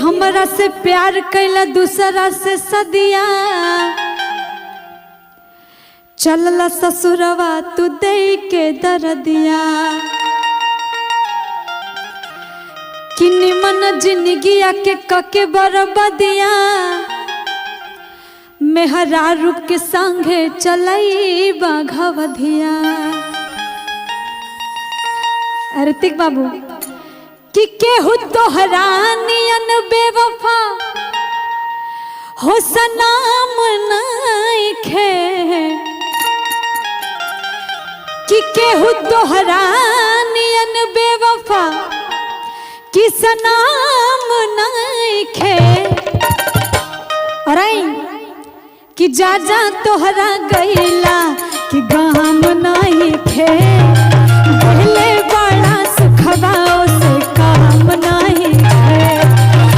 हमरा से प्यार कैला दूसरा से सदिया, चलला ससुरवा तू दे के दर्दिया। कि निमन जिंदगिया के कके बरबदिया, मेहरारू के संगे चलई बाघवधिया। ऋतिक बाबू कि केहू तोहरा नियन बेवफा हो सनाम नइखे, कि केहू तोहरा नियन बेवफा कि सनाम नइखे। अरे कि जा जा तोहरा गईला कि गाम नइखे।